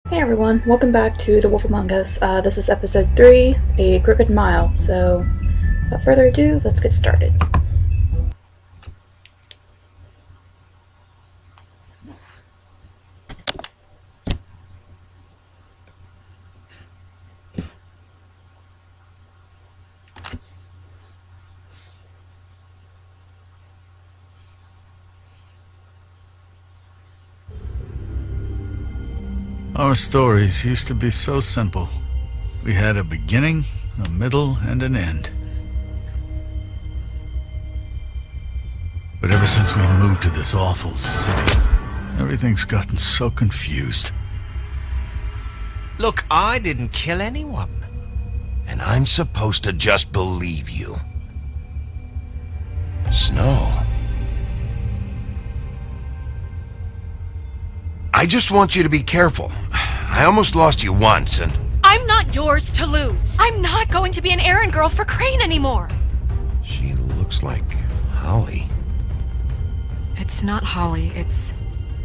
Hey everyone, welcome back to The Wolf Among Us. This is episode 3, A Crooked Mile, so without further ado, let's get started. Our stories used to be so simple. We had a beginning, a middle, and an end. But ever since we moved to this awful city, everything's gotten so confused. Look, I didn't kill anyone. And I'm supposed to just believe you. Snow. I just want you to be careful. I almost lost you once, and... I'm not yours to lose. I'm not going to be an errand girl for Crane anymore. She looks like Holly. It's not Holly, it's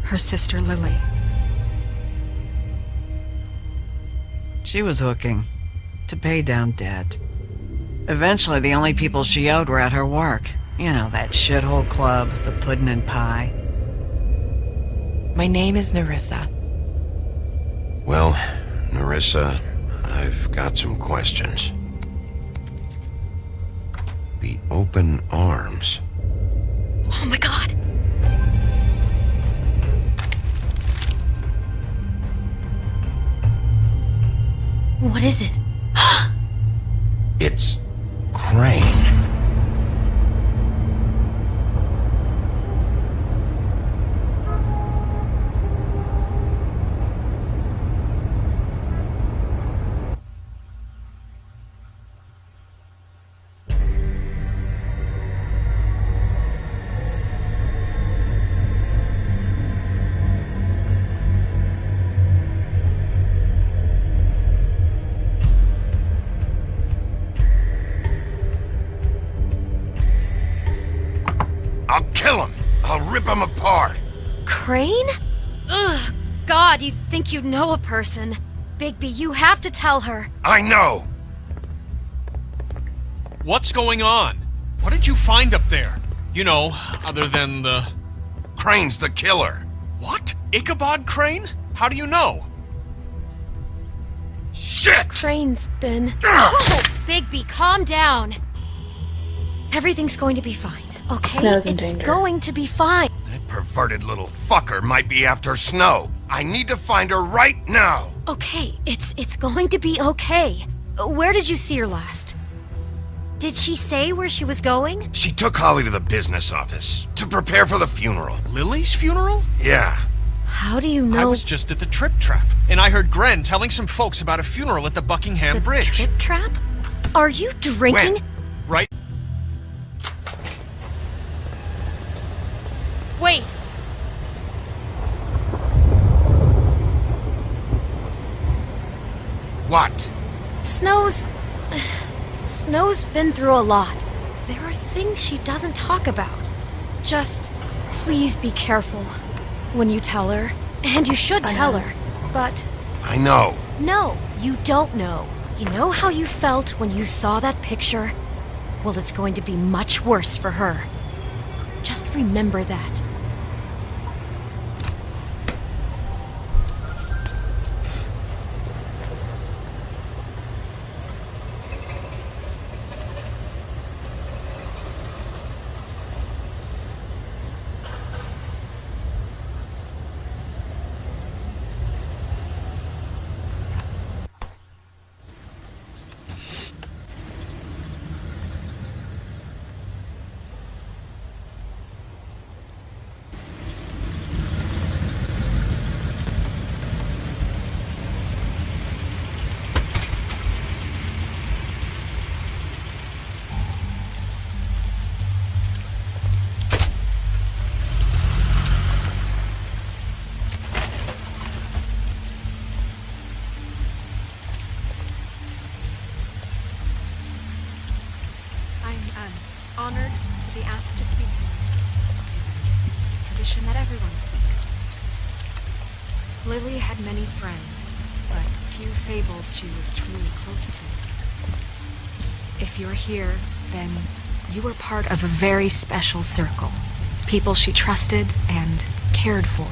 her sister Lily. She was hooking to pay down debt. Eventually, the only people she owed were at her work. You know, that shithole club, the Puddin' and Pie. My name is Nerissa. Well, Nerissa, I've got some questions. The open arms. Oh my god. What is it? It's Crane. I'll kill him! I'll rip him apart! Crane? Ugh. God, you think you know a person. Bigby, you have to tell her. I know! What's going on? What did you find up there? You know, other than the... Crane's the killer! What? Ichabod Crane? How do you know? Shit! Crane's been... Oh, Bigby, calm down. Everything's going to be fine, okay? Snow's in It's danger. going to be fine. That perverted little fucker might be after Snow. I need to find her right now! Okay, it's going to be okay. Where did you see her last? Did she say where she was going? She took Holly to the business office to prepare for the funeral. Lily's funeral? Yeah. How do you know? I was just at the Trip Trap, and I heard Gren telling some folks about a funeral at the Buckingham the Bridge. Trip Trap? Are you drinking? When? Right? Wait! What? Snow's been through a lot. There are things she doesn't talk about. Just please be careful when you tell her. And you should tell her. But I know. no, you don't know. You know how you felt when you saw that picture? Well, it's going to be much worse for her. Just remember that. honored to be asked to speak to you. It's tradition that everyone speak. Lily had many friends, few fables she was truly close to. If you're here, then you were part of a very special circle. People she trusted and cared for.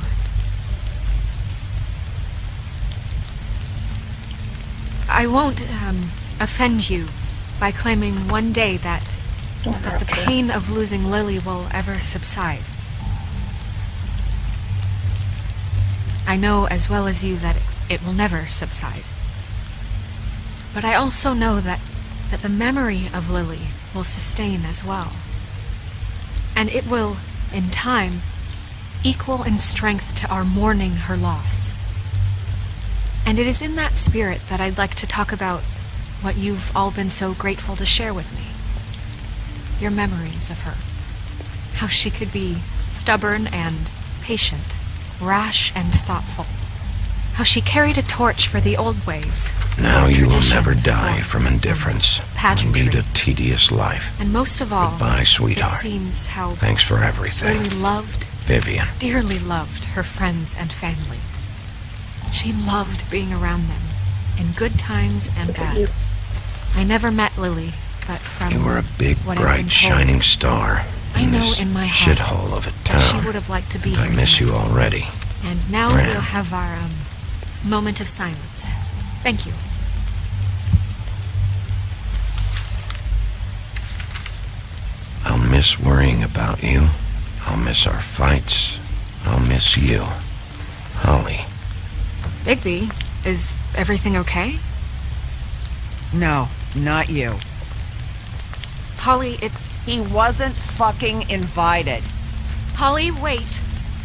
I won't, offend you by claiming one day that Don't the interrupt her. pain of losing Lily will ever subside. I know as well as you that it will never subside. But I also know that the memory of Lily will sustain as well. And it will, in time, equal in strength to our mourning her loss. And it is in that spirit that I'd like to talk about what you've all been so grateful to share with me. Your memories of her. How she could be stubborn and patient, rash and thoughtful. How she carried a torch for the old ways. Now you will tradition, never die from indifference. pageantry. Lead a tedious life. And most of all, Goodbye, it sweetheart. seems how Thanks for everything. Lily loved, Vivian. dearly loved her friends and family. She loved being around them, in good times and Look at bad. you. I never met Lily, but from You were a big, what I've been bright, told, shining star. I know this in my heart shithole of a that she town. would have liked to be I here miss you tonight. already. And now Ram. we'll have our moment of silence. Thank you. I'll miss worrying about you. I'll miss our fights. I'll miss you. Holly. Bigby, is everything okay? No, not you. Holly, it's... He wasn't fucking invited. Holly, wait.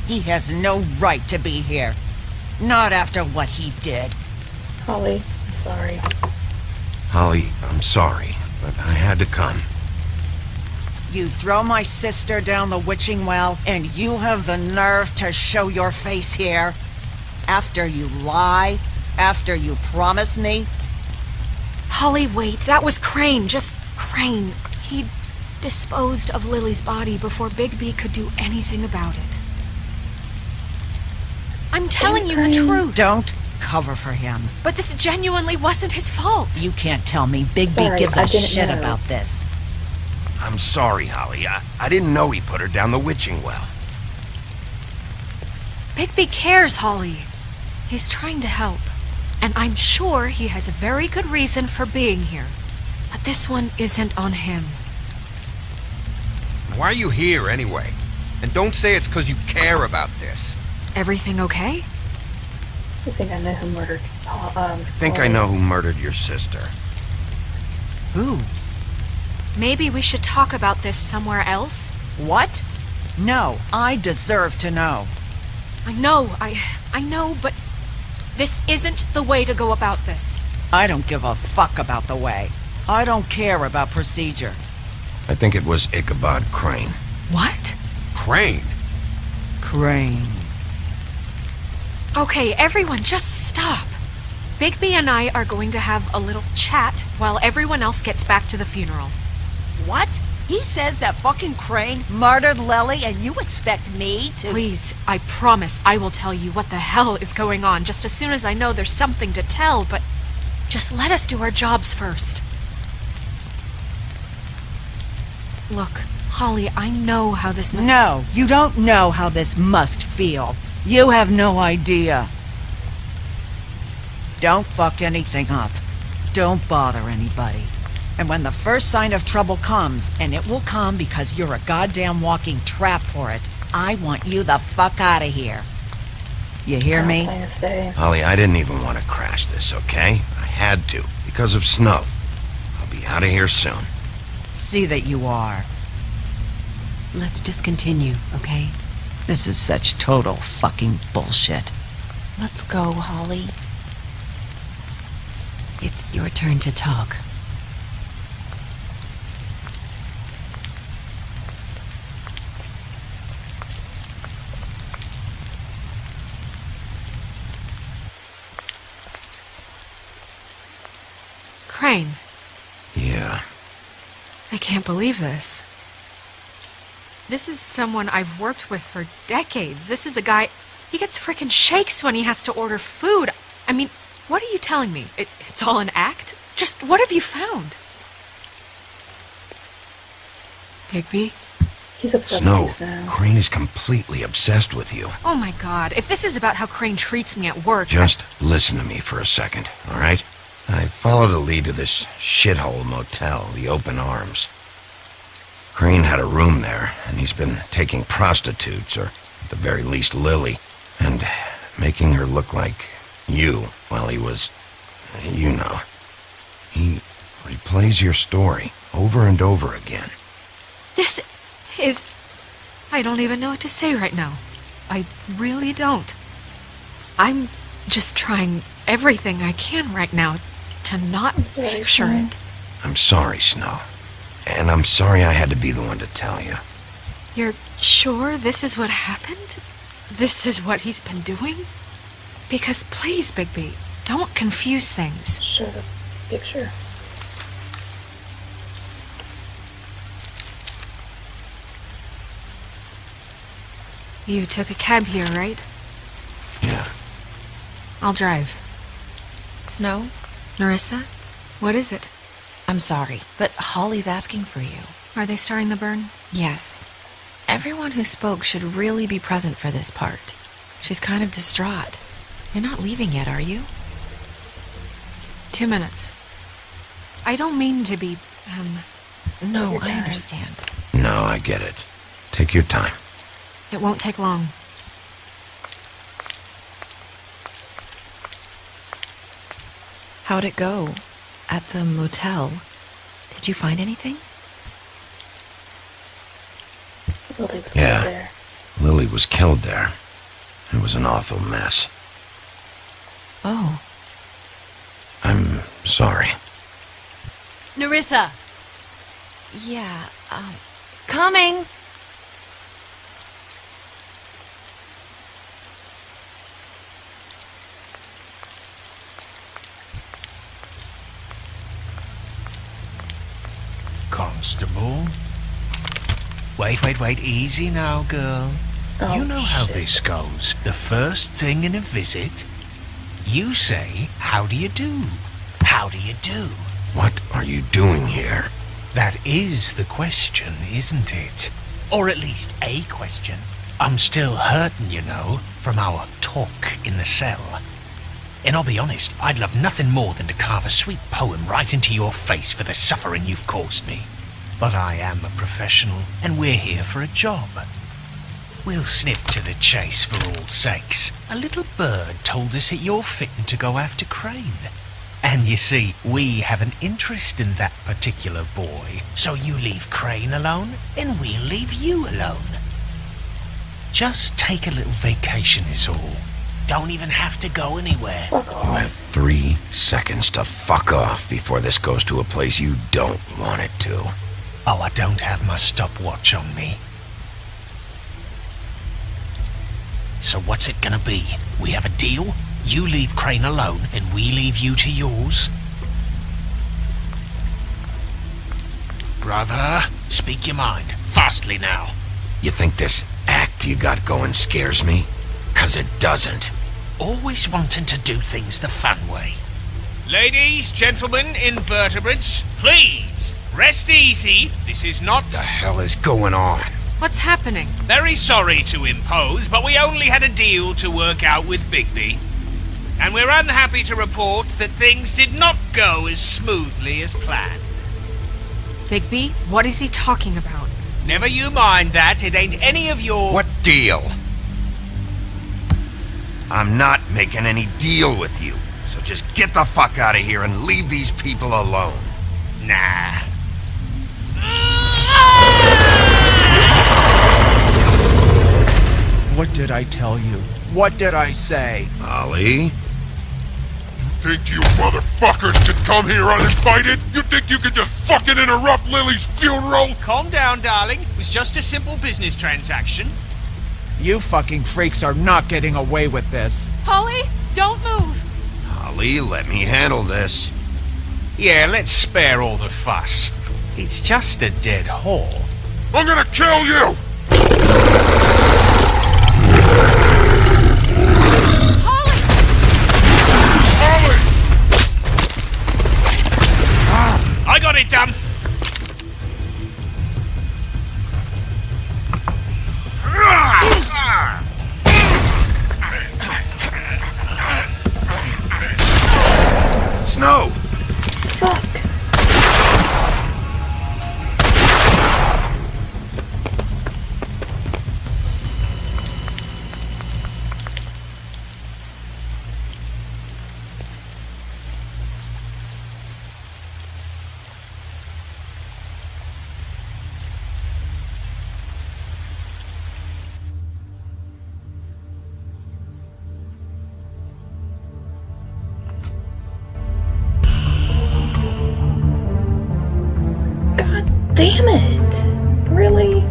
He has no right to be here. Not after what he did. Holly, I'm sorry. Holly, I'm sorry, but I had to come. You throw my sister down the witching well, and you have the nerve to show your face here? After you lie? After you promise me? Holly, wait. That was Crane. Just Crane. He disposed of Lily's body before Bigby could do anything about it. I'm telling you the Crane. truth. Don't cover for him. But this genuinely wasn't his fault. You can't tell me Bigby Sorry, gives I a didn't shit know. about this. I'm sorry, Holly. I didn't know he put her down the witching well. Bigby cares, Holly. He's trying to help. And I'm sure he has a very good reason for being here. But this one isn't on him. Why are you here anyway? And don't say it's because you care about this. Everything okay? I think I know who murdered. I think I know who murdered your sister. Who? Maybe we should talk about this somewhere else? What? No, I deserve to know. I know, but this isn't the way to go about this. I don't give a fuck about the way. I don't care about procedure. I think it was Ichabod Crane. What? Crane? Crane. Okay, everyone, just stop. Bigby and I are going to have a little chat while everyone else gets back to the funeral. What? He says that fucking Crane murdered Lily and you expect me to... Please, I promise I will tell you what the hell is going on just as soon as I know there's something to tell, but just let us do our jobs first. Look, Holly, I know how this must... No, you don't know how this must feel. You have no idea. Don't fuck anything up. Don't bother anybody. And when the first sign of trouble comes, and it will come because you're a goddamn walking trap for it, I want you the fuck out of here. You hear me? Plan to stay. Holly, I didn't even want to crash this, okay? I had to, because of snow. I'll be out of here soon. See that you are. Let's just continue, okay? This is such total fucking bullshit. Let's go, Holly. It's your turn to talk. Crane, Yeah. I can't believe this. This is someone I've worked with for decades. This is a guy... He gets frickin' shakes when he has to order food. I mean, what are you telling me? It's all an act? Just what have you found? Bigby? He's obsessed Snow, with you, Snow. Crane is completely obsessed with you. Oh my god, if this is about how Crane treats me at work... Just listen to me for a second, all right? I followed a lead to this shithole motel, the Open Arms. Crane had a room there, and he's been taking prostitutes, or at the very least Lily, and making her look like you while he was... you know. He replays your story over and over again. This is... I don't even know what to say right now. I really don't. I'm just trying everything I can right now to not picture it. I'm sorry, Snow. And I'm sorry I had to be the one to tell you. You're sure this is what happened? This is what he's been doing? Because please, Bigby, don't confuse things. Show the picture. You took a cab here, right? Yeah. I'll drive. Snow, Nerissa? What is it? I'm sorry, but Holly's asking for you. Are they starting the burn? Yes. Everyone who spoke should really be present for this part. She's kind of distraught. You're not leaving yet, are you? 2 minutes. I don't mean to be, No, I understand. No, I get it. Take your time. It won't take long. How'd it go? At the motel? Did you find anything? Lily was Yeah. killed there. Lily was killed there. It was an awful mess. Oh. I'm sorry. Nerissa! Yeah, coming! Constable? Wait, easy now, girl. Oh, you know how shit. this goes. The first thing in a visit, you say, how do you do? How do you do? What are you doing here? That is the question, isn't it? Or at least a question. I'm still hurting, you know, from our talk in the cell. And I'll be honest, I'd love nothing more than to carve a sweet poem right into your face for the suffering you've caused me. But I am a professional, and we're here for a job. We'll snip to the chase for all sakes. A little bird told us that you're fitting to go after Crane. And you see, we have an interest in that particular boy. So you leave Crane alone, and we'll leave you alone. Just take a little vacation is all. Don't even have to go anywhere. Fuck You off. have 3 seconds to fuck off before this goes to a place you don't want it to. Oh, I don't have my stopwatch on me. So what's it gonna be? We have a deal? You leave Crane alone, and we leave you to yours? Brother, speak your mind. Fastly now. You think this act you got going scares me? 'Cause it doesn't. Always wanting to do things the fun way. Ladies, gentlemen, invertebrates, please, rest easy. This is not... What the hell is going on? What's happening? Very sorry to impose, but we only had a deal to work out with Bigby. And we're unhappy to report that things did not go as smoothly as planned. Bigby, what is he talking about? Never you mind that, it ain't any of your... What deal? I'm not making any deal with you. So just get the fuck out of here and leave these people alone. Nah. What did I tell you? What did I say? Ollie? Think you motherfuckers could come here uninvited? You think you could just fucking interrupt Lily's funeral? Calm down, darling. It was just a simple business transaction. You fucking freaks are not getting away with this. Holly, don't move! Ollie, let me handle this. Yeah, let's spare all the fuss. It's just a dead whore. I'm gonna kill you! Holly! Ollie! got it done. Snow! Fuck. Damn it! Really?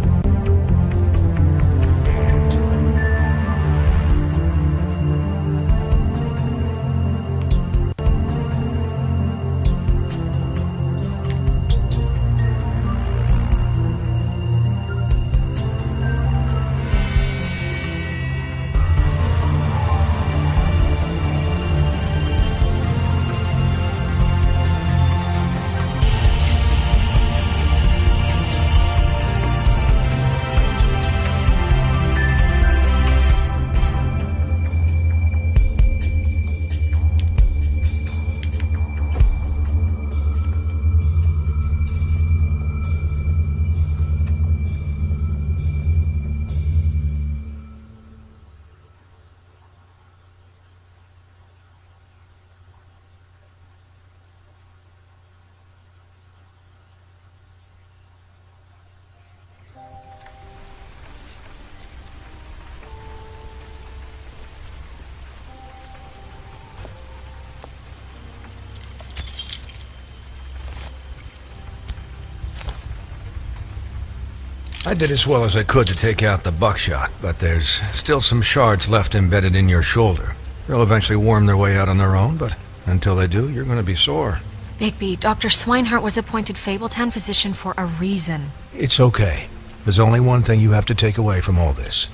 I did as well as I could to take out the buckshot, but there's still some shards left embedded in your shoulder. They'll eventually worm their way out on their own, but until they do, you're going to be sore. Bigby, Dr. Swinehart was appointed Fabletown physician for a reason. It's okay. There's only one thing you have to take away from all this.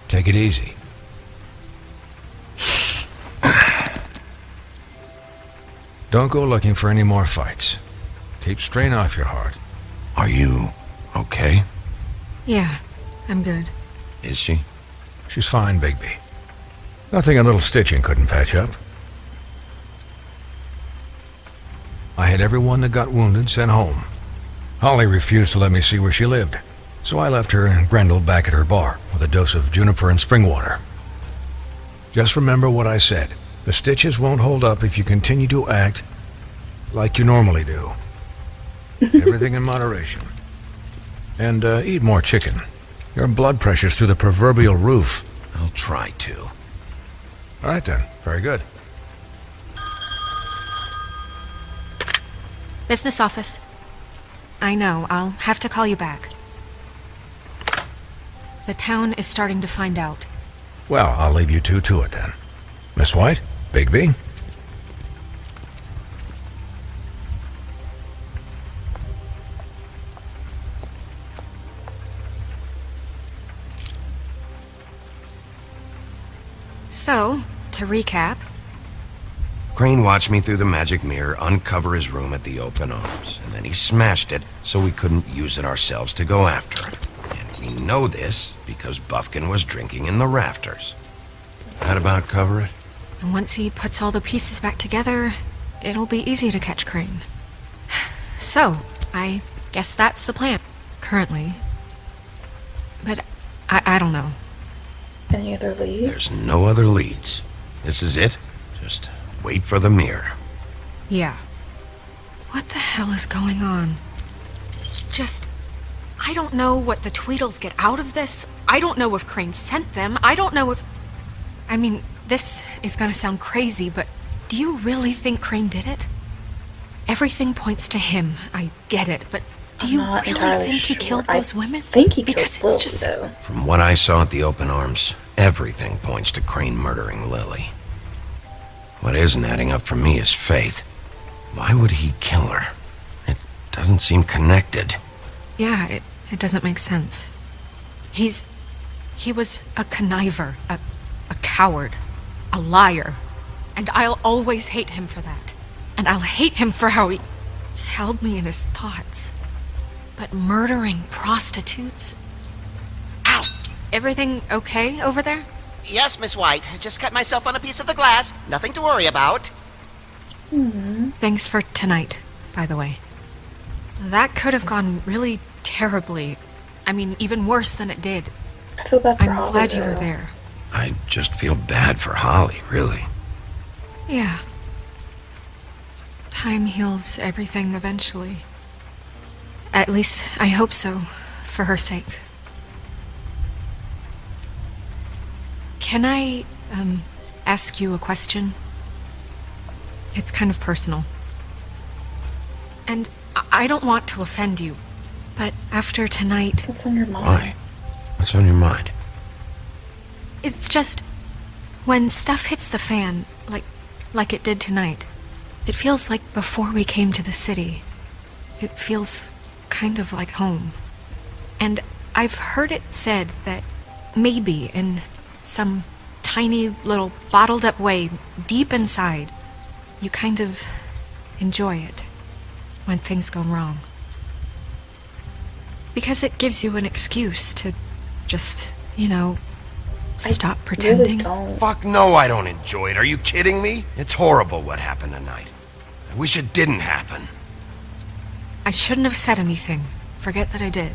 Take it easy. Don't go looking for any more fights. Keep strain off your heart. Are you okay? Yeah, I'm good. Is she? She's fine, Bigby. Nothing a little stitching couldn't patch up. I had everyone that got wounded sent home. Holly refused to let me see where she lived, so I left her and Grendel back at her bar with a dose of juniper and spring water. Just remember what I said. The stitches won't hold up if you continue to act like you normally do. Everything in moderation. And eat more chicken. Your blood pressure's through the proverbial roof. I'll try to. All right then. Very good. Business office. I know, I'll have to call you back. The town is starting to find out. Well, I'll leave you two to it then. Miss White? Bigby? So, to recap... Crane watched me through the magic mirror uncover his room at the open arms, and then he smashed it so we couldn't use it ourselves to go after him. And we know this because Buffkin was drinking in the rafters. That about cover it? And once he puts all the pieces back together, it'll be easy to catch Crane. So, I guess that's the plan, currently. But I don't know. Any other leads? There's no other leads. This is it. Just wait for the mirror. Yeah. What the hell is going on? I don't know what the Tweedles get out of this. I don't know if Crane sent them. I don't know if... I mean, this is gonna sound crazy, but do you really think Crane did it? Everything points to him. I get it, but do you really think he killed those women? I think he because killed it's Lily, just... though. From what I saw at the open arms, everything points to Crane murdering Lily. What isn't adding up for me is Faith. Why would he kill her? It doesn't seem connected. Yeah, it doesn't make sense. He was a conniver, a coward, a liar. And I'll always hate him for that. And I'll hate him for how he... held me in his thoughts. But murdering prostitutes? Ow! Everything okay over there? Yes, Miss White. I just cut myself on a piece of the glass. Nothing to worry about. Thanks for tonight, by the way. That could have gone really terribly. I mean, even worse than it did. I feel bad for I'm Holly, glad you were though. there. I just feel bad for Holly, really. Yeah. Time heals everything eventually. At least, I hope so, for her sake. Can I, ask you a question? It's kind of personal. And I don't want to offend you, but after tonight... What's on your mind? Why? What's on your mind? It's just... when stuff hits the fan, like it did tonight, it feels like before we came to the city. It feels kind of like home. And I've heard it said that maybe in some tiny little bottled up way deep inside, you kind of enjoy it when things go wrong. Because it gives you an excuse to just, stop pretending. Really don't. Fuck no, I don't enjoy it. Are you kidding me? It's horrible what happened tonight. I wish it didn't happen. I shouldn't have said anything. Forget that I did.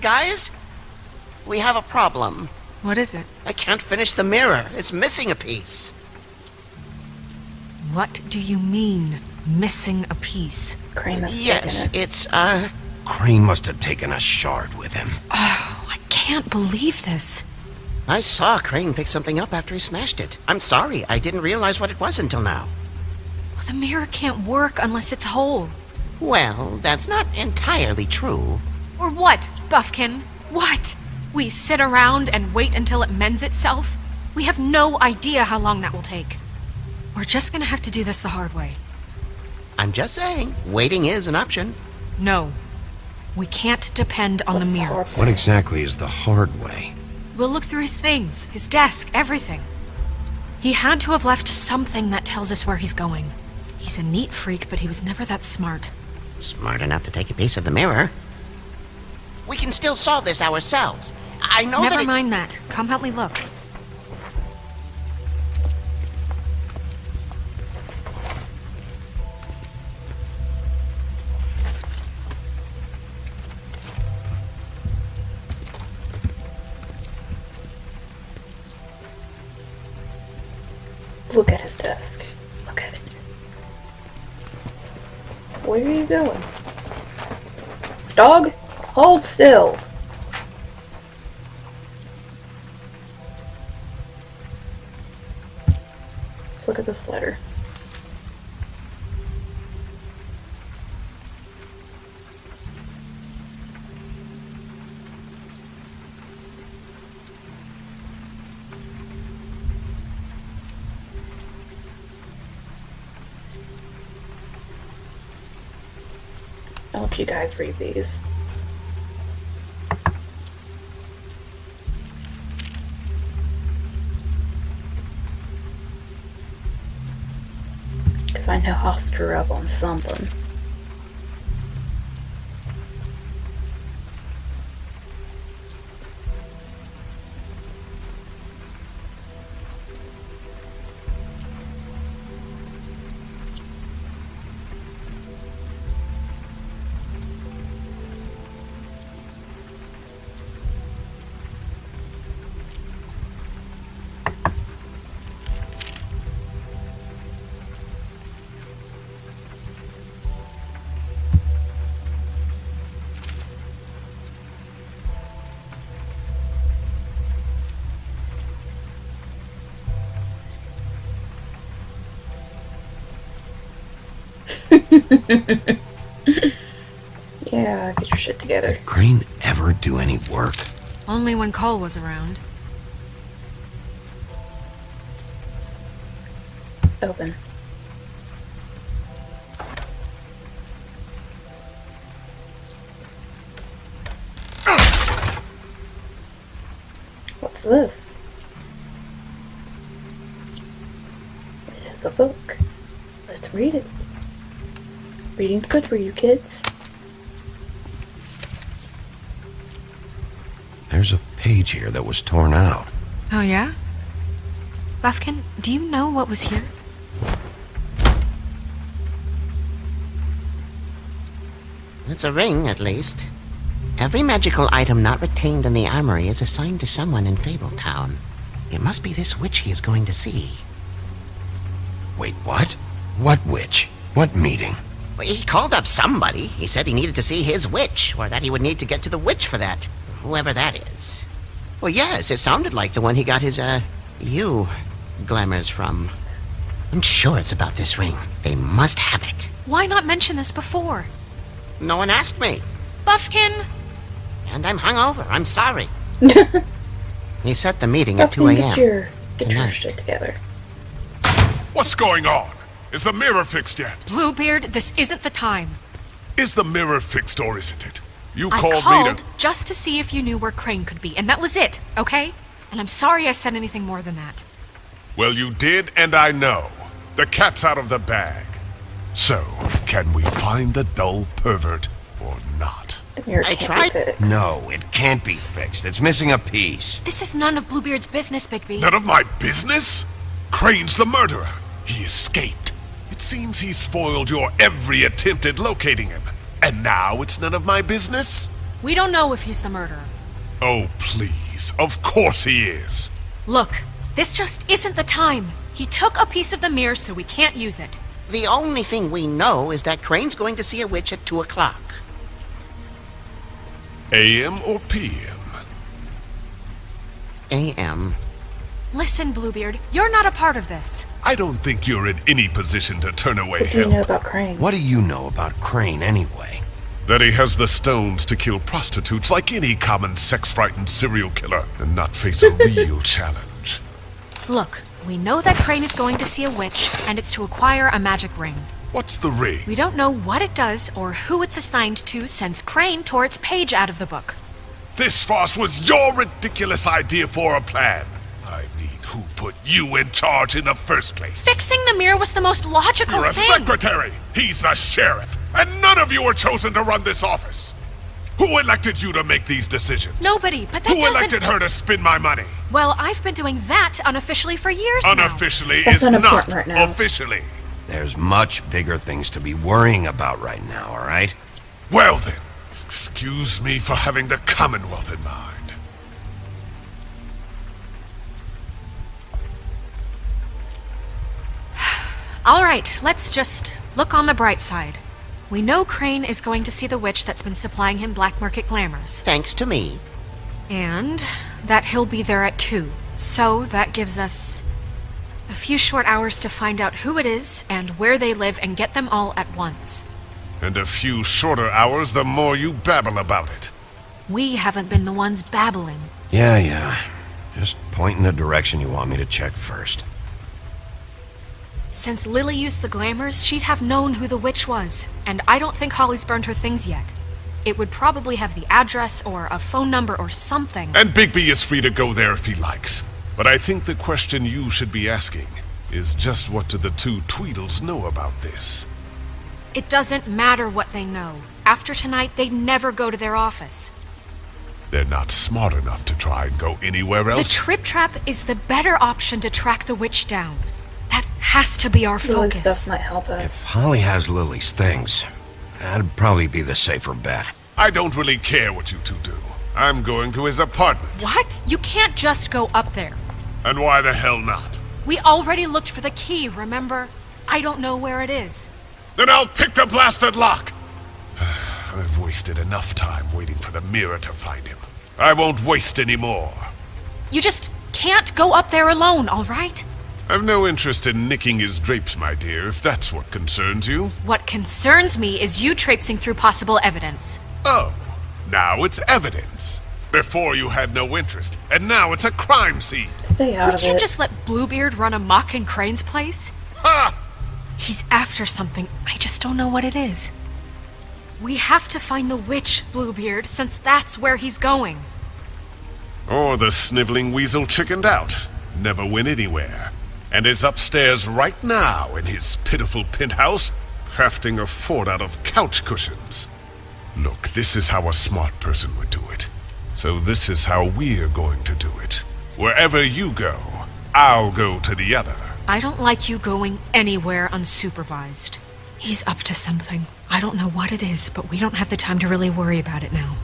Guys? We have a problem. What is it? I can't finish the mirror. It's missing a piece. What do you mean, missing a piece? Crane must have Yes, taken it. it's, Crane must have taken a shard with him. Oh, I can't believe this. I saw Crane pick something up after he smashed it. I'm sorry, I didn't realize what it was until now. Well, the mirror can't work unless it's whole. Well, that's not entirely true. Or what, Buffkin? What? We sit around and wait until it mends itself? We have no idea how long that will take. We're just gonna have to do this the hard way. I'm just saying, waiting is an option. No. We can't depend on the What's mirror. hard What exactly is the hard way? We'll look through his things, his desk, everything. He had to have left something that tells us where he's going. He's a neat freak, but he was never that smart. Smart enough to take a piece of the mirror. We can still solve this ourselves. I know Never that mind that. Come help me look. Look at his desk. Look at it. Where are you going? Dog, hold still. Let's look at this letter. I'll let you guys read these. Because I know I'll screw up on something. Yeah, get your shit together. Did Crane ever do any work? Only when Cole was around. Open. What's this? It is a book. Let's read it. Reading's good for you kids. There's a page here that was torn out. Oh, yeah? Buffkin, do you know what was here? It's a ring, at least. Every magical item not retained in the armory is assigned to someone in Fabletown. It must be this witch he is going to see. Wait, what? What witch? What meeting? Well, he called up somebody. He said he needed to see his witch, or that he would need to get to the witch for that. Whoever that is. Well, yes, it sounded like the one he got his, glamours from. I'm sure it's about this ring. They must have it. Why not mention this before? No one asked me. Buffkin! And I'm hungover. I'm sorry. He set the meeting at 2 Buffkin, a.m. Get your shit together. What's going on? Is the mirror fixed yet? Bluebeard, this isn't the time. Is the mirror fixed or isn't it? You I called called me to... just to see if you knew where Crane could be, and that was it, okay? And I'm sorry I said anything more than that. Well, you did, and I know. The cat's out of the bag. So, can we find the dull pervert or not? I tried. No, it can't be fixed. It's missing a piece. This is none of Bluebeard's business, Bigby. None of my business? Crane's the murderer. He escaped. It seems he spoiled your every attempt at locating him. And now it's none of my business? We don't know if he's the murderer. Oh, please. Of course he is. Look, this just isn't the time. He took a piece of the mirror, so we can't use it. The only thing we know is that Crane's going to see a witch at 2 o'clock. AM or PM? AM. Listen, Bluebeard, you're not a part of this. I don't think you're in any position to turn away What do you help. know about Crane? What do you know about Crane, anyway? That he has the stones to kill prostitutes like any common sex-frightened serial killer and not face a real challenge. Look, we know that Crane is going to see a witch, and it's to acquire a magic ring. What's the ring? We don't know what it does or who it's assigned to since Crane tore its page out of the book. This farce was your ridiculous idea for a plan. I mean, who put you in charge in the first place? Fixing the mirror was the most logical You're a thing. secretary! He's the sheriff! And none of you were chosen to run this office! Who elected you to make these decisions? Nobody, but that Who doesn't... elected her to spend my money? Well, I've been doing that unofficially for years now. Unofficially That's is not unimportant right now. officially. There's much bigger things to be worrying about right now, all right? Well then, excuse me for having the Commonwealth in mind. All right, let's just look on the bright side. We know Crane is going to see the witch that's been supplying him black market glamours. Thanks to me. And that he'll be there at 2. So that gives us a few short hours to find out who it is and where they live and get them all at once. And a few shorter hours the more you babble about it. We haven't been the ones babbling. Yeah. Just point in the direction you want me to check first. Since Lily used the glamours, she'd have known who the witch was, and I don't think Holly's burned her things yet. It would probably have the address or a phone number or something. And Bigby is free to go there if he likes. But I think the question you should be asking is just what do the two Tweedles know about this? It doesn't matter what they know. After tonight, they'd never go to their office. They're not smart enough to try and go anywhere else. The Trip Trap is the better option to track the witch down. That has to be our Lily's focus. stuff might help us. Holly has Lily's things. That'd probably be the safer bet. I don't really care what you two do. I'm going to his apartment. What? You can't just go up there. And why the hell not? We already looked for the key, remember? I don't know where it is. Then I'll pick the blasted lock! I've wasted enough time waiting for the mirror to find him. I won't waste any more. You just can't go up there alone, all right? I've no interest in nicking his drapes, my dear, if that's what concerns you. What concerns me is you traipsing through possible evidence. Oh, now it's evidence. Before you had no interest, and now it's a crime scene. Stay out We of can't it. just let Bluebeard run amok in Crane's place. Ha! He's after something. I just don't know what it is. We have to find the witch, Bluebeard, since that's where he's going. Or the sniveling weasel chickened out. Never went anywhere. and is upstairs right now in his pitiful penthouse, crafting a fort out of couch cushions. Look, this is how a smart person would do it. So this is how we're going to do it. Wherever you go, I'll go to the other. I don't like you going anywhere unsupervised. He's up to something. I don't know what it is, but we don't have the time to really worry about it now.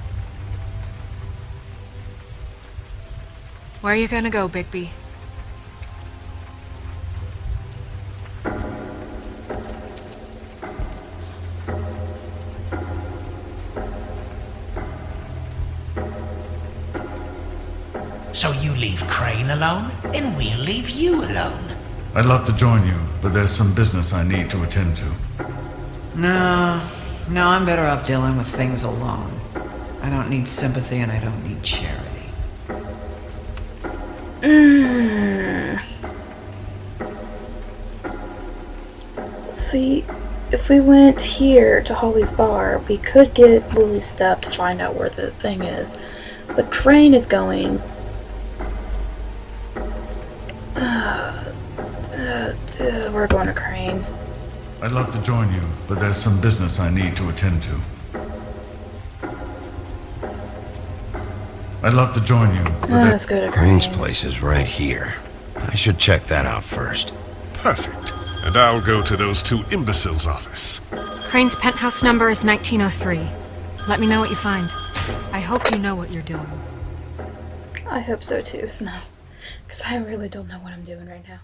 Where are you gonna go, Bigby? So you leave Crane alone, and we'll leave you alone. I'd love to join you, but there's some business I need to attend to. No, I'm better off dealing with things alone. I don't need sympathy and I don't need charity. See, if we went here to Holly's bar, we could get Lily's stuff to find out where the thing is. But Crane is going... we're going to Crane. I'd love to join you, but there's some business I need to attend to. I'd love to join you, but Let's go to Crane's Crane. place is right here. I should check that out first. Perfect. And I'll go to those two imbeciles' office. Crane's penthouse number is 1903. Let me know what you find. I hope you know what you're doing. I hope so too, Snow. Because I really don't know what I'm doing right now.